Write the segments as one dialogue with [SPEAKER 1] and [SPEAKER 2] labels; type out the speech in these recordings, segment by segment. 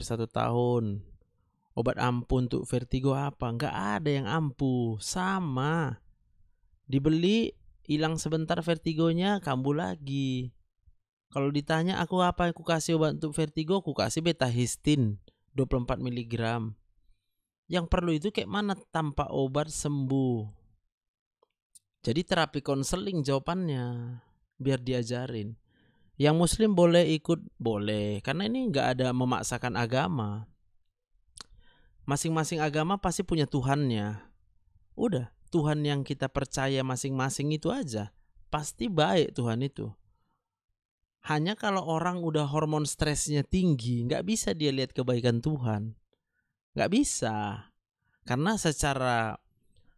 [SPEAKER 1] 1 tahun. Obat ampuh untuk vertigo apa? Nggak ada yang ampuh, sama. Dibeli, hilang sebentar vertigonya, kambuh lagi. Kalau ditanya aku apa aku kasih obat untuk vertigo, aku kasih betahistin 24 mg. Yang perlu itu kayak mana tanpa obat sembuh. Jadi terapi konseling jawabannya, biar diajarin. Yang muslim boleh ikut, boleh. Karena ini nggak ada memaksakan agama. Masing-masing agama pasti punya Tuhannya. Udah, Tuhan yang kita percaya masing-masing itu aja. Pasti baik Tuhan itu. Hanya kalau orang udah hormon stresnya tinggi, nggak bisa dia lihat kebaikan Tuhan. Nggak bisa. Karena secara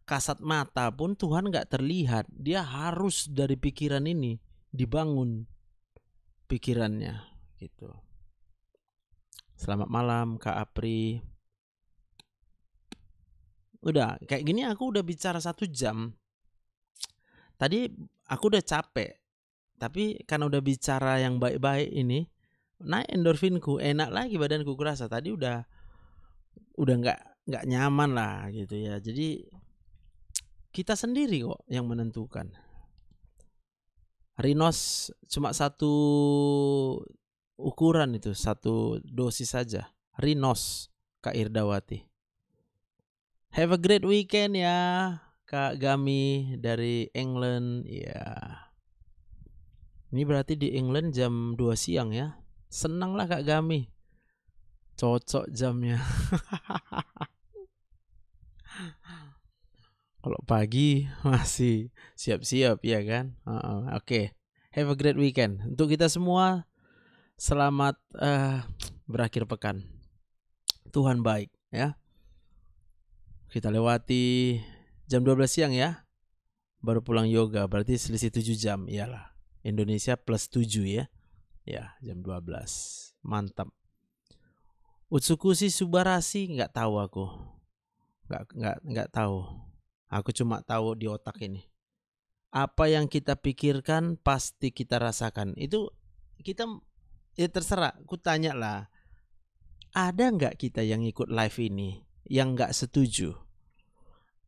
[SPEAKER 1] kasat mata pun Tuhan nggak terlihat. Dia harus dari pikiran ini dibangun pikirannya. Gitu. Selamat malam Kak Apri. Udah, kayak gini aku udah bicara 1 jam. Tadi aku udah capek. Tapi karena udah bicara yang baik-baik ini, naik endorfinku, enak lagi badanku kerasa. Tadi udah nggak nyaman lah gitu ya. Jadi kita sendiri kok yang menentukan. Rinos cuma 1 ukuran itu, 1 dosis saja. Rinos, Kak Irdawati. Have a great weekend ya, Kak Gami dari England. Ya. Ini berarti di England jam 2 siang ya. Senang lah Kak Gami. Cocok jamnya. Kalau pagi masih siap-siap ya kan. Oke. Have a great weekend. Untuk kita semua, selamat berakhir pekan. Tuhan baik ya. Kita lewati jam 12 siang ya. Baru pulang yoga, berarti selisih 7 jam. Iyalah. Indonesia plus 7 ya. Ya, jam 12. Mantap. Utsukushi Subarashi nggak tahu aku. Nggak tahu. Aku cuma tahu di otak ini. Apa yang kita pikirkan pasti kita rasakan. Itu kita ya terserah. Aku tanya lah. Ada nggak kita yang ikut live ini yang nggak setuju?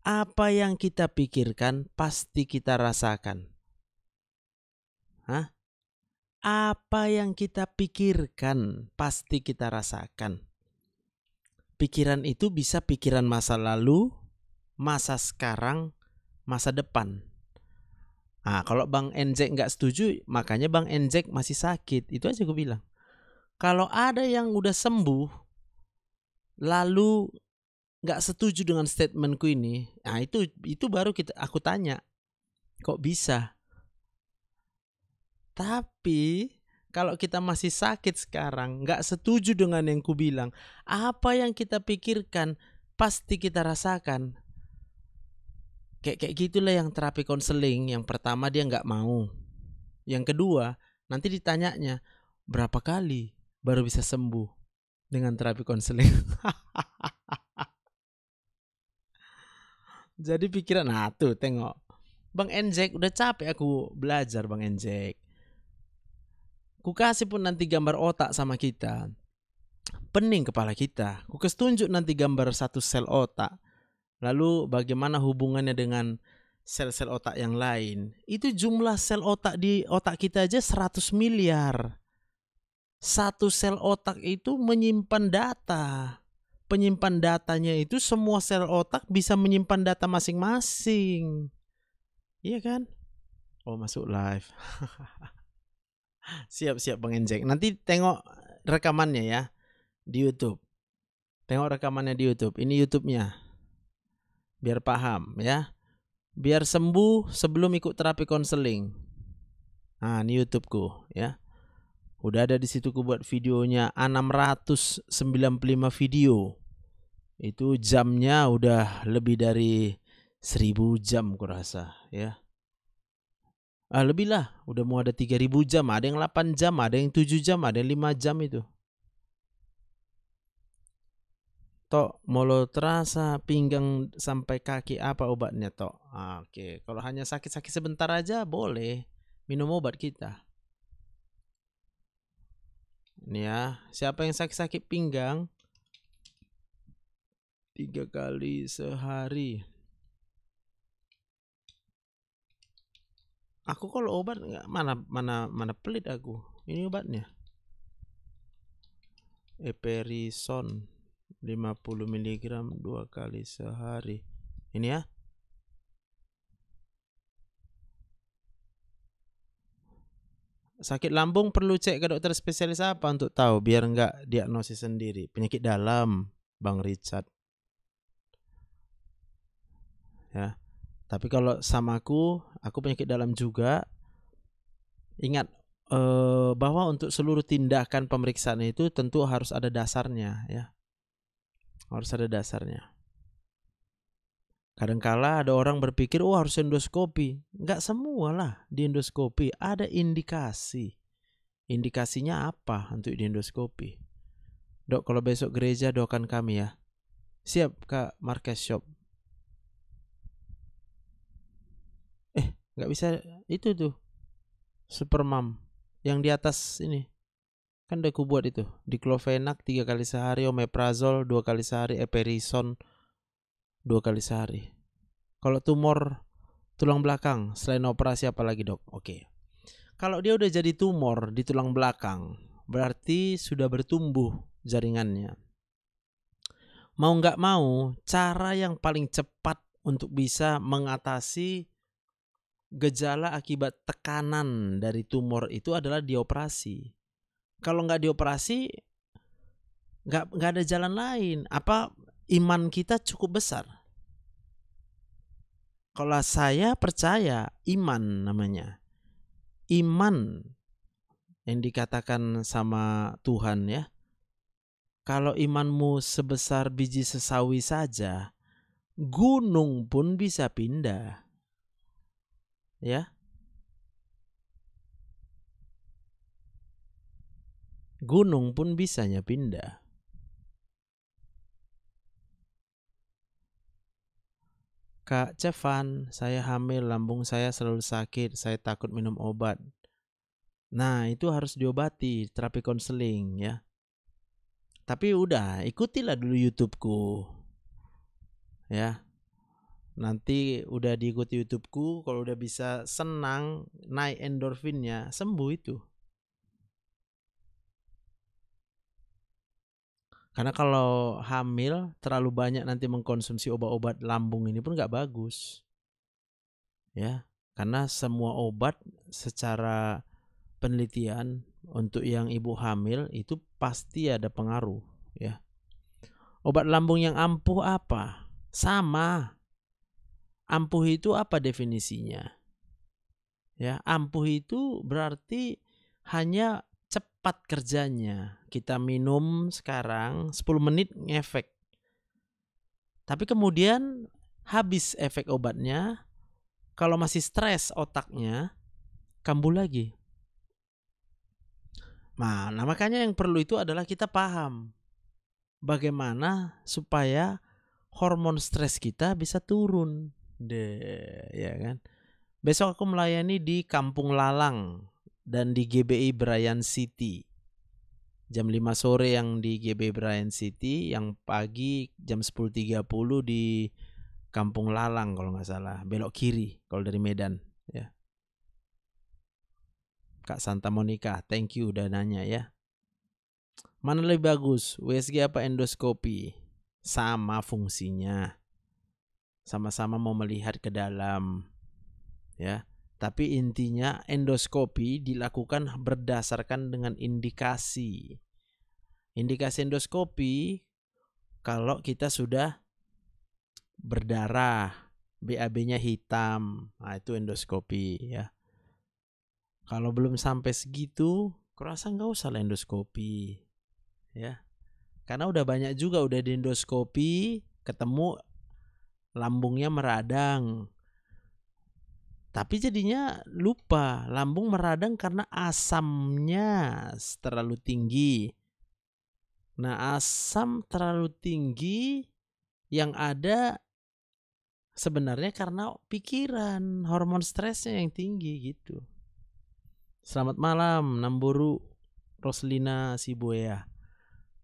[SPEAKER 1] Apa yang kita pikirkan pasti kita rasakan. Hah? Apa yang kita pikirkan pasti kita rasakan. Pikiran itu bisa pikiran masa lalu, masa sekarang, masa depan. Nah, kalau Bang Enjek nggak setuju, makanya Bang Enjek masih sakit. Itu aja gue bilang. Kalau ada yang udah sembuh, lalu nggak setuju dengan statementku ini, nah itu baru aku tanya, kok bisa? Tapi kalau kita masih sakit sekarang, nggak setuju dengan yang ku bilang, apa yang kita pikirkan pasti kita rasakan. Kayak gitulah yang terapi konseling. Yang pertama dia nggak mau. Yang kedua, nanti ditanyanya berapa kali baru bisa sembuh dengan terapi konseling. Jadi pikiran, nah tuh tengok. Bang Enjek udah capek aku belajar Bang Enjek. Ku kasih pun nanti gambar otak sama kita. Pening kepala kita. Ku kasih tunjuk nanti gambar 1 sel otak. Lalu bagaimana hubungannya dengan sel-sel otak yang lain. Itu jumlah sel otak di otak kita aja 100 miliar. 1 sel otak itu menyimpan data. Penyimpan datanya itu semua sel otak bisa menyimpan data masing-masing. Iya kan? Oh, masuk live. Siap-siap Bang Enjek. Nanti tengok rekamannya ya di YouTube. Tengok rekamannya di YouTube. Ini YouTube-nya. Biar paham ya. Biar sembuh sebelum ikut terapi konseling. Nah, ini YouTube-ku ya. Udah ada di situ ku buat videonya 695 video. Itu jamnya udah lebih dari 1000 jam kurasa ya. Lebih lah, udah mau ada 3000 jam, ada yang 8 jam, ada yang 7 jam, ada yang 5 jam itu. Tok, molo terasa pinggang sampai kaki apa obatnya Tok? Oke. Kalau hanya sakit-sakit sebentar aja boleh minum obat kita. Nih ya, siapa yang sakit-sakit pinggang 3 kali sehari. Aku kalau obat mana pelit aku. Ini obatnya. Eperison 50 mg 2 kali sehari. Ini ya. Sakit lambung perlu cek ke dokter spesialis apa untuk tahu, biar enggak diagnosis sendiri. Penyakit dalam, Bang Richard. Ya. Tapi kalau sama aku penyakit dalam juga. Ingat bahwa untuk seluruh tindakan pemeriksaan itu tentu harus ada dasarnya ya. Harus ada dasarnya. Kadangkala ada orang berpikir harus endoskopi. Enggak semua lah di endoskopi, ada indikasi. Indikasinya apa untuk di endoskopi? Dok, kalau besok gereja doakan kami ya. Siap Kak Marques Shop. Enggak bisa itu tuh. Supermam yang di atas ini. Kan udah aku buat itu. Diclofenac 3 kali sehari, omeprazole 2 kali sehari, eperison 2 kali sehari. Kalau tumor tulang belakang selain operasi apa lagi, Dok? Oke. Kalau dia udah jadi tumor di tulang belakang, berarti sudah bertumbuh jaringannya. Mau nggak mau, cara yang paling cepat untuk bisa mengatasi gejala akibat tekanan dari tumor itu adalah dioperasi. Kalau nggak dioperasi, nggak ada jalan lain. Apa iman kita cukup besar? Kalau saya percaya iman namanya. Iman yang dikatakan sama Tuhan ya. Kalau imanmu sebesar biji sesawi saja, gunung pun bisa pindah. Ya. Gunung pun bisanya pindah. Kak Cevan, saya hamil, lambung saya selalu sakit, saya takut minum obat. Nah, itu harus diobati, terapi konseling ya. Tapi udah, ikutilah dulu YouTube-ku. Ya. Nanti udah diikuti YouTube-ku, kalau udah bisa senang, naik endorfinnya, sembuh itu. Karena kalau hamil terlalu banyak nanti mengkonsumsi obat-obat lambung ini pun gak bagus. Ya, karena semua obat secara penelitian untuk yang ibu hamil itu pasti ada pengaruh ya. Obat lambung yang ampuh apa? Sama. Ampuh itu apa definisinya? Ya, ampuh itu berarti hanya cepat kerjanya. Kita minum sekarang 10 menit ngefek. Tapi kemudian habis efek obatnya, kalau masih stres otaknya, kambuh lagi. Nah, makanya yang perlu itu adalah kita paham bagaimana supaya hormon stres kita bisa turun. Ya kan? Besok aku melayani di Kampung Lalang dan di GBI Brian City. Jam 5 sore yang di GBI Brian City, yang pagi jam 10.30 di Kampung Lalang kalau nggak salah, belok kiri kalau dari Medan ya. Kak Santa Monica, thank you udah nanya ya. Mana lebih bagus, USG apa endoskopi? Sama fungsinya. Sama-sama mau melihat ke dalam. Ya. Tapi intinya endoskopi dilakukan berdasarkan dengan indikasi. Indikasi endoskopi kalau kita sudah berdarah, BAB-nya hitam, nah itu endoskopi ya. Kalau belum sampai segitu, kurasa nggak usah lah endoskopi ya. Karena udah banyak juga udah di endoskopi ketemu lambungnya meradang. Tapi jadinya lupa, lambung meradang karena asamnya terlalu tinggi. Nah, asam terlalu tinggi yang ada sebenarnya karena pikiran, hormon stresnya yang tinggi gitu. Selamat malam, Namburu. Roslina Sibuea,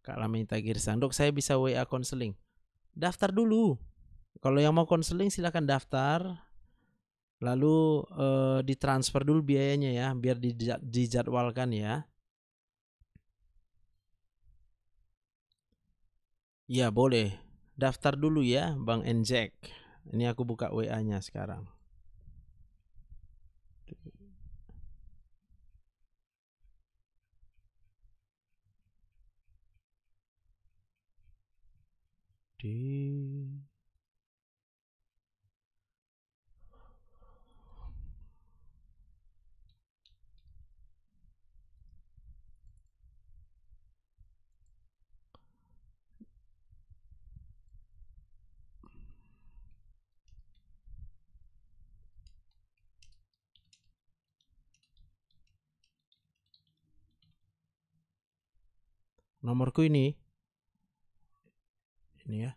[SPEAKER 1] Kak Lamita Girsang. Dok, saya bisa WA konseling. Daftar dulu. Kalau yang mau konseling silakan daftar. Lalu ditransfer dulu biayanya ya, biar dijadwalkan ya. Ya boleh. Daftar dulu ya Bang Enjek. Ini aku buka WA-nya sekarang. Nomorku ini ya.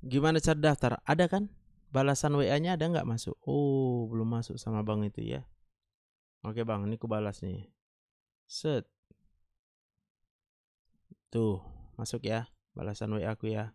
[SPEAKER 1] Gimana cara daftar? Ada kan? Balasan WA-nya ada nggak masuk? Oh, belum masuk sama Bang itu ya. Oke Bang, ini aku balas nih. Set. Tuh, masuk ya. Balasan WA aku ya.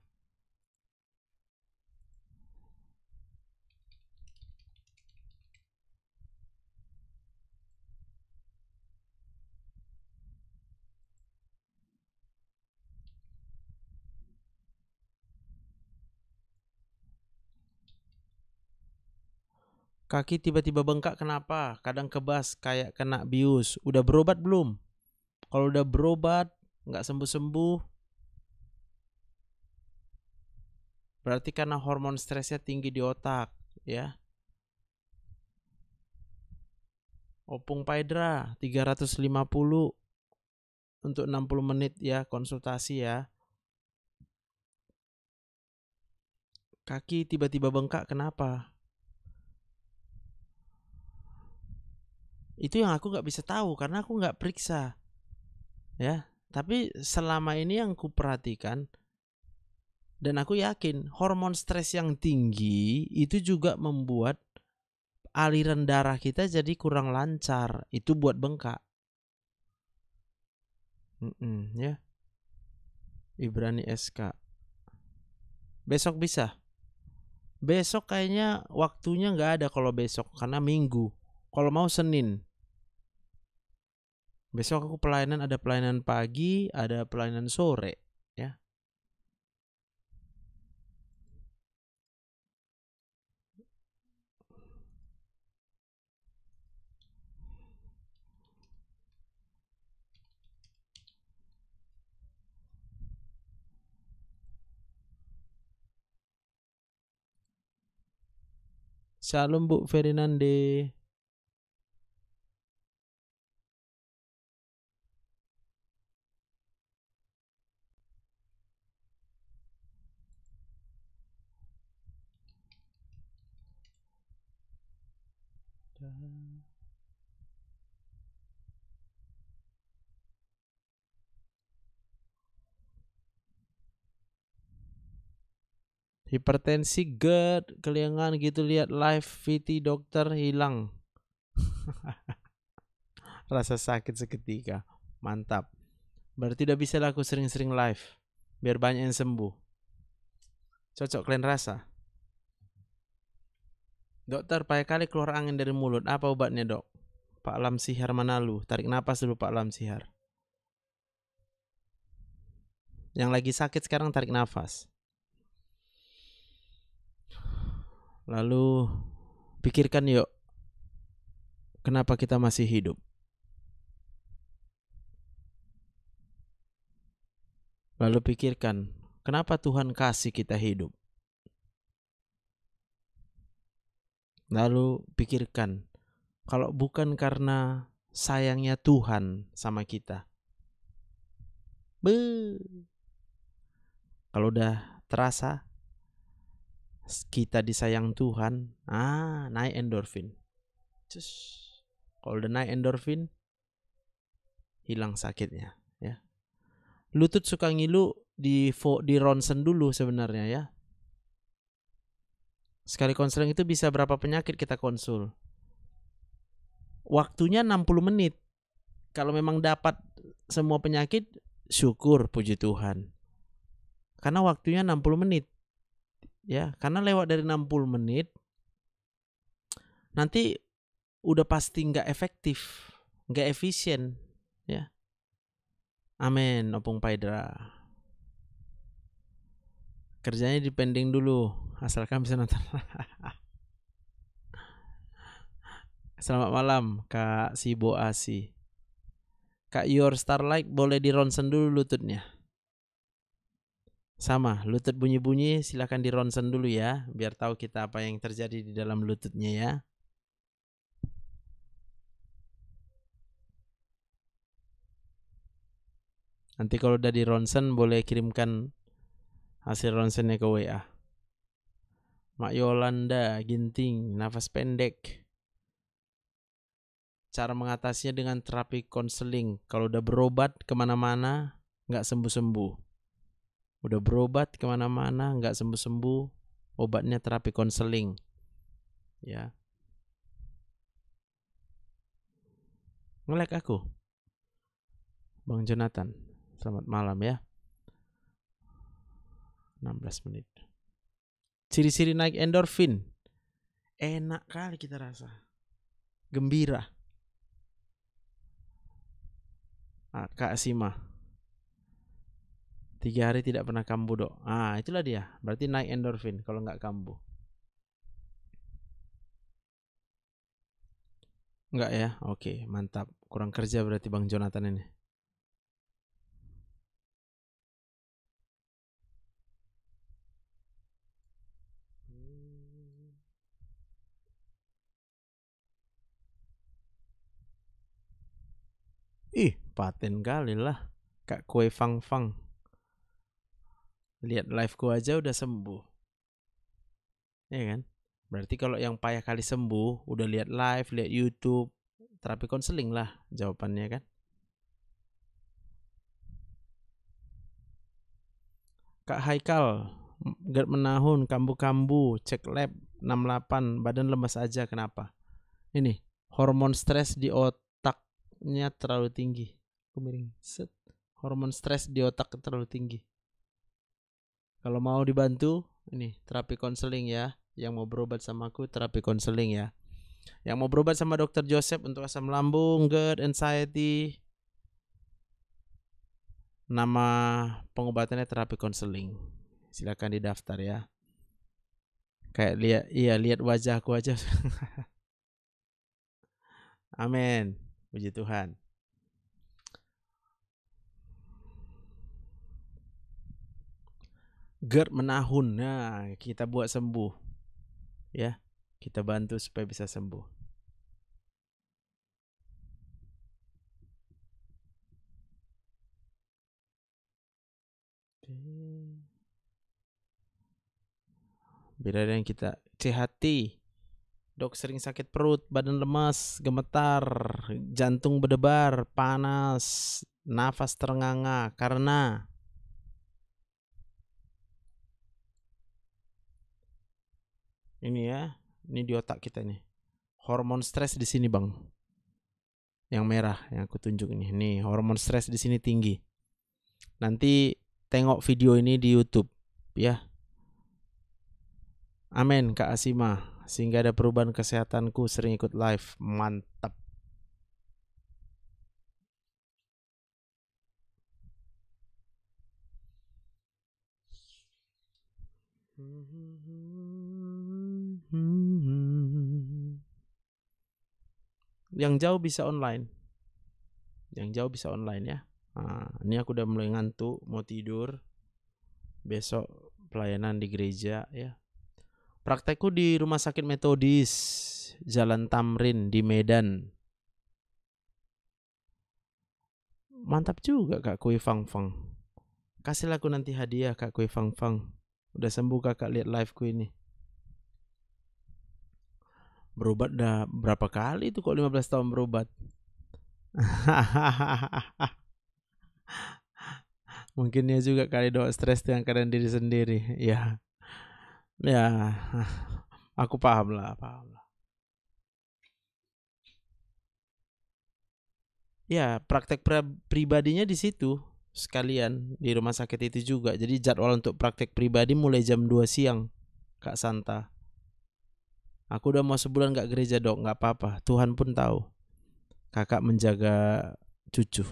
[SPEAKER 1] Kaki tiba-tiba bengkak kenapa? Kadang kebas kayak kena bius. Udah berobat belum? Kalau udah berobat nggak sembuh-sembuh, berarti karena hormon stresnya tinggi di otak ya. Opung Paedra 350 untuk 60 menit ya konsultasi ya. Kaki tiba-tiba bengkak kenapa? Itu yang aku nggak bisa tahu karena aku nggak periksa ya. Tapi selama ini yang ku perhatikan dan aku yakin hormon stres yang tinggi itu juga membuat aliran darah kita jadi kurang lancar. Itu buat bengkak. Ya. Ibrani SK. Besok bisa? Besok kayaknya waktunya nggak ada kalau besok karena Minggu. Kalau mau Senin. Besok aku pelayanan, ada pelayanan pagi, ada pelayanan sore ya. Shalom Bu Ferdinande. Hipertensi GERD, kelingan gitu lihat live VT dokter hilang. Rasa sakit seketika. Mantap. Berarti udah bisa lah aku sering-sering live biar banyak yang sembuh. Cocok kalian rasa? Dokter, payah kali keluar angin dari mulut. Apa obatnya, Dok? Pak Lam Sihar Manalu. Tarik napas dulu Pak Lam Sihar. Yang lagi sakit sekarang tarik nafas. Lalu pikirkan yuk, kenapa kita masih hidup? Lalu pikirkan, kenapa Tuhan kasih kita hidup? Lalu pikirkan, kalau bukan karena sayangnya Tuhan sama kita. Kalau udah terasa kita disayang Tuhan, naik endorfin. Kalau udah naik endorfin, hilang sakitnya, ya. Lutut suka ngilu, di ronsen dulu sebenarnya, ya. Sekali konseling itu bisa berapa penyakit kita konsul. Waktunya 60 menit. Kalau memang dapat semua penyakit, syukur, puji Tuhan. Karena waktunya 60 menit. Ya, karena lewat dari 60 menit nanti udah pasti nggak efektif, nggak efisien, ya. Amin, Opung Paidra. Kerjanya dipending dulu, asalkan bisa nonton. Selamat malam, Kak Sibo Asi. Kak Your Starlight, boleh di ronsen dulu lututnya. Sama, lutut bunyi-bunyi silakan di ronsen dulu ya, biar tahu kita apa yang terjadi di dalam lututnya, ya. Nanti kalau udah di ronsen boleh kirimkan hasil ronsennya ke WA. Mak Yolanda Ginting, nafas pendek. Cara mengatasinya dengan terapi konseling. Kalau udah berobat kemana-mana nggak sembuh-sembuh. Udah berobat kemana-mana nggak sembuh-sembuh, obatnya terapi konseling, ya. Nge-like aku, Bang Jonathan. Selamat malam, ya. 16 menit. Ciri-ciri naik endorfin. Enak kali kita rasa. Gembira. Kak Sima. 3 hari tidak pernah kambuh, Dok. Itulah dia. Berarti naik endorfin kalau nggak kambuh. Enggak ya? Oke, mantap. Kurang kerja berarti Bang Jonathan ini. Paten kali lah. Kak Kue Fang Fang. Lihat live-ku aja udah sembuh. Ya kan? Berarti kalau yang payah kali sembuh, udah lihat live, lihat YouTube, terapi konseling lah jawabannya, kan? Kak Haikal, GERD menahun, kambuh-kambuh, cek lab 68, badan lemas aja, kenapa? Ini, hormon stres di otaknya terlalu tinggi. Miring. Hormon stres di otak terlalu tinggi. Kalau mau dibantu, ini terapi konseling, ya. Yang mau berobat sama aku, terapi konseling, ya. Yang mau berobat sama Dr. Joseph untuk asam lambung, GERD, anxiety, nama pengobatannya terapi konseling. Silakan didaftar, ya. Kayak lihat wajahku aja. Amin. Puji Tuhan. GERD menahun. Nah, kita buat sembuh, ya. Kita bantu supaya bisa sembuh. Beda dengan kita. CHT. Dok, sering sakit perut, badan lemas, gemetar, jantung berdebar, panas, nafas terengah-engah karena ini, ya. Ini di otak kita nih. Hormon stres di sini, Bang. Yang merah yang aku tunjuk ini. Nih, hormon stres di sini tinggi. Nanti tengok video ini di YouTube, ya. Amin, Kak Asima. Sehingga ada perubahan kesehatanku, sering ikut live. Mantap. Yang jauh bisa online. Yang jauh bisa online, ya. Ini aku udah mulai ngantuk, mau tidur. Besok pelayanan di gereja, ya. Praktekku di Rumah Sakit Metodis Jalan Tamrin di Medan. Mantap juga Kak Kui Fang Fang. Kasihlah aku nanti hadiah Kak Kui Fang Fang. Udah sembuh Kakak lihat liveku ini. Berobat dah berapa kali itu kok 15 tahun berobat. Mungkin ya juga kali doa stres dengan keadaan diri sendiri. Ya. Ya. Aku paham lah. Ya, praktek pribadinya di situ sekalian di rumah sakit itu juga. Jadi jadwal untuk praktek pribadi mulai jam 2 siang, Kak Santa. Aku udah mau sebulan gak gereja dok, gak apa-apa. Tuhan pun tahu kakak menjaga cucu.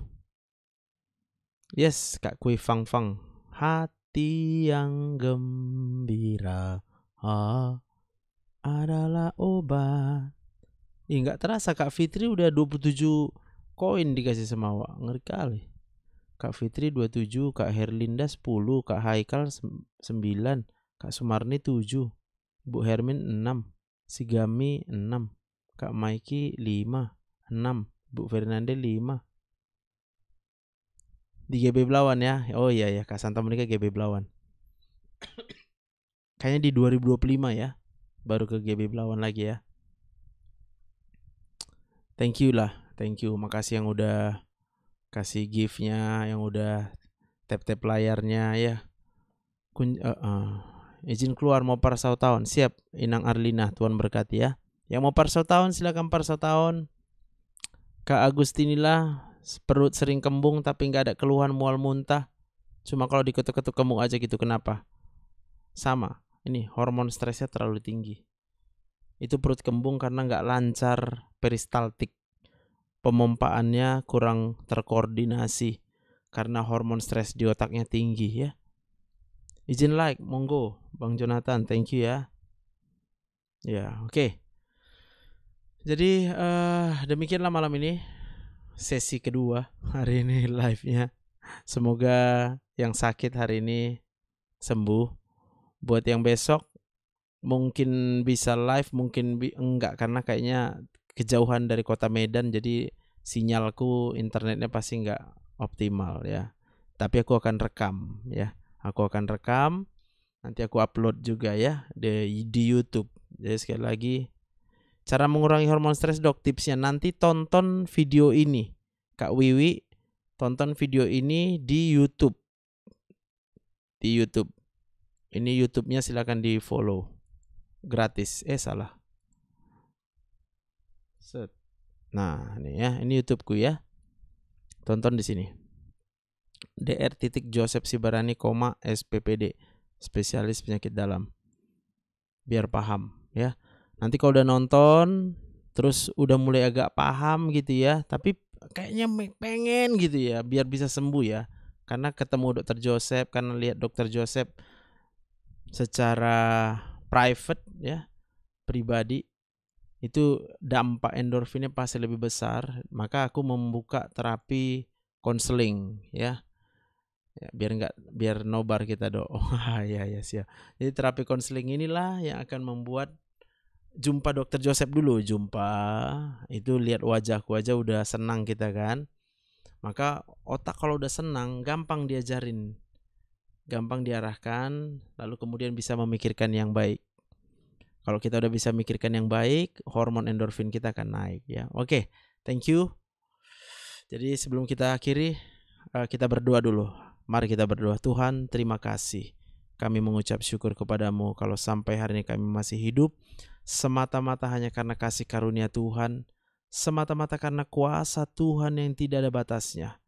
[SPEAKER 1] Yes, Kak Kui Fang Fang. Hati yang gembira adalah obat. Gak terasa Kak Fitri udah 27 koin dikasih sama Wak. Ngeri kali. Kak Fitri 27, Kak Herlinda 10, Kak Haikal 9, Kak Sumarni 7, Bu Hermin 6, si Gami 6, Kak Maiki 5, 6, Bu Fernande 5. Di GB Belawan ya. Oh iya ya, Kak Santa Monica GB Belawan. Kayaknya di 2025 ya, baru ke GB Belawan lagi ya. Thank you lah, thank you. Makasih yang udah kasih gift-nya, yang udah tap-tap layarnya ya. Izin keluar mau parsau tahun. Siap, Inang Arlina, Tuhan berkati ya. Yang mau parsau tahun silakan parsau tahun. Kak Agustinilah, perut sering kembung tapi gak ada keluhan mual muntah. Cuma kalau diketuk-ketuk kembung aja gitu, kenapa? Sama, ini hormon stresnya terlalu tinggi. Itu perut kembung karena gak lancar peristaltik. Pemompaannya kurang terkoordinasi karena hormon stres di otaknya tinggi ya. Izin like, monggo Bang Jonathan, thank you ya. Ya, oke. Jadi demikianlah malam ini sesi kedua hari ini live-nya. Semoga yang sakit hari ini sembuh. Buat yang besok mungkin bisa live, mungkin enggak karena kayaknya kejauhan dari kota Medan, jadi sinyalku internetnya pasti enggak optimal ya. Tapi aku akan rekam ya. Aku akan rekam, nanti aku upload juga ya di YouTube. Jadi sekali lagi, cara mengurangi hormon stres dok, tipsnya nanti tonton video ini. Kak Wiwi, tonton video ini di YouTube. Di YouTube. Ini YouTube-nya silakan di follow. Gratis. Salah. Set. Nah, ini ya, ini YouTube-ku ya. Tonton di sini. Dr. Joseph Sibarani, SPPD, spesialis penyakit dalam. Biar paham ya. Nanti kalau udah nonton terus udah mulai agak paham gitu ya, tapi kayaknya pengen gitu ya biar bisa sembuh ya. Karena ketemu Dr. Joseph, karena lihat Dr. Joseph secara private ya, pribadi, itu dampak endorfinnya pasti lebih besar. Maka aku membuka terapi konseling ya. Biar nobar kita dok. Ya siap. Jadi terapi konseling inilah yang akan membuat jumpa Dr. Joseph dulu, itu lihat wajahku aja udah senang kita kan. Maka otak kalau udah senang gampang diajarin, gampang diarahkan, lalu kemudian bisa memikirkan yang baik. Kalau kita udah bisa mikirkan yang baik, hormon endorfin kita akan naik ya. Oke, thank you. Jadi sebelum kita akhiri, kita berdoa dulu. Mari kita berdoa. Tuhan, terima kasih. Kami mengucap syukur kepadamu kalau sampai hari ini kami masih hidup, semata-mata hanya karena kasih karunia Tuhan, semata-mata karena kuasa Tuhan yang tidak ada batasnya.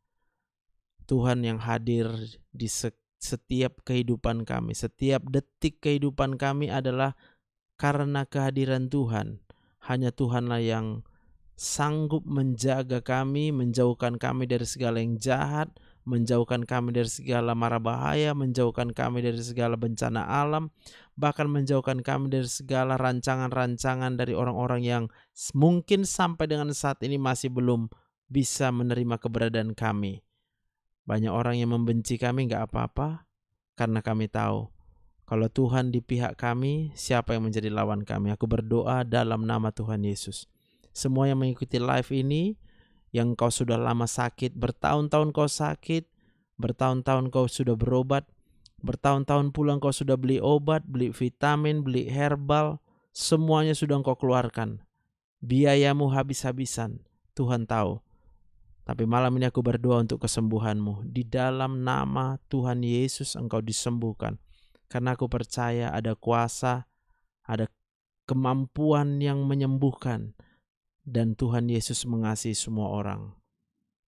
[SPEAKER 1] Tuhan yang hadir di setiap kehidupan kami, setiap detik kehidupan kami adalah karena kehadiran Tuhan. Hanya Tuhanlah yang sanggup menjaga kami, menjauhkan kami dari segala yang jahat, menjauhkan kami dari segala mara bahaya, menjauhkan kami dari segala bencana alam, bahkan menjauhkan kami dari segala rancangan-rancangan dari orang-orang yang mungkin sampai dengan saat ini masih belum bisa menerima keberadaan kami. Banyak orang yang membenci kami, gak apa-apa, karena kami tahu kalau Tuhan di pihak kami, siapa yang menjadi lawan kami? Aku berdoa dalam nama Tuhan Yesus. Semua yang mengikuti live ini, yang kau sudah lama sakit, bertahun-tahun kau sakit, bertahun-tahun kau sudah berobat, bertahun-tahun pulang kau sudah beli obat, beli vitamin, beli herbal, semuanya sudah kau keluarkan. Biayamu habis-habisan, Tuhan tahu. Tapi malam ini aku berdoa untuk kesembuhanmu. Di dalam nama Tuhan Yesus engkau disembuhkan. Karena aku percaya ada kuasa, ada kemampuan yang menyembuhkan. Dan Tuhan Yesus mengasihi semua orang.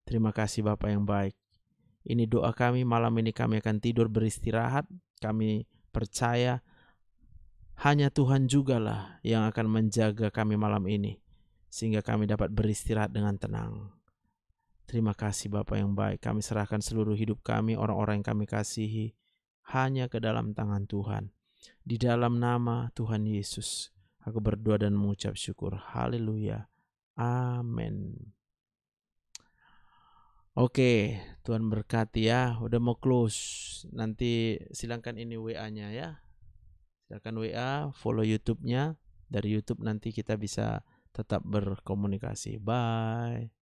[SPEAKER 1] Terima kasih Bapa yang baik. Ini doa kami, malam ini kami akan tidur beristirahat. Kami percaya hanya Tuhan jugalah yang akan menjaga kami malam ini. Sehingga kami dapat beristirahat dengan tenang. Terima kasih Bapa yang baik. Kami serahkan seluruh hidup kami, orang-orang yang kami kasihi, hanya ke dalam tangan Tuhan. Di dalam nama Tuhan Yesus, aku berdoa dan mengucap syukur. Haleluya. Amin. Oke, Tuhan berkati ya. Udah mau close. Nanti silakan ini WA-nya ya. Silakan WA, follow YouTube-nya. Dari YouTube nanti kita bisa tetap berkomunikasi. Bye.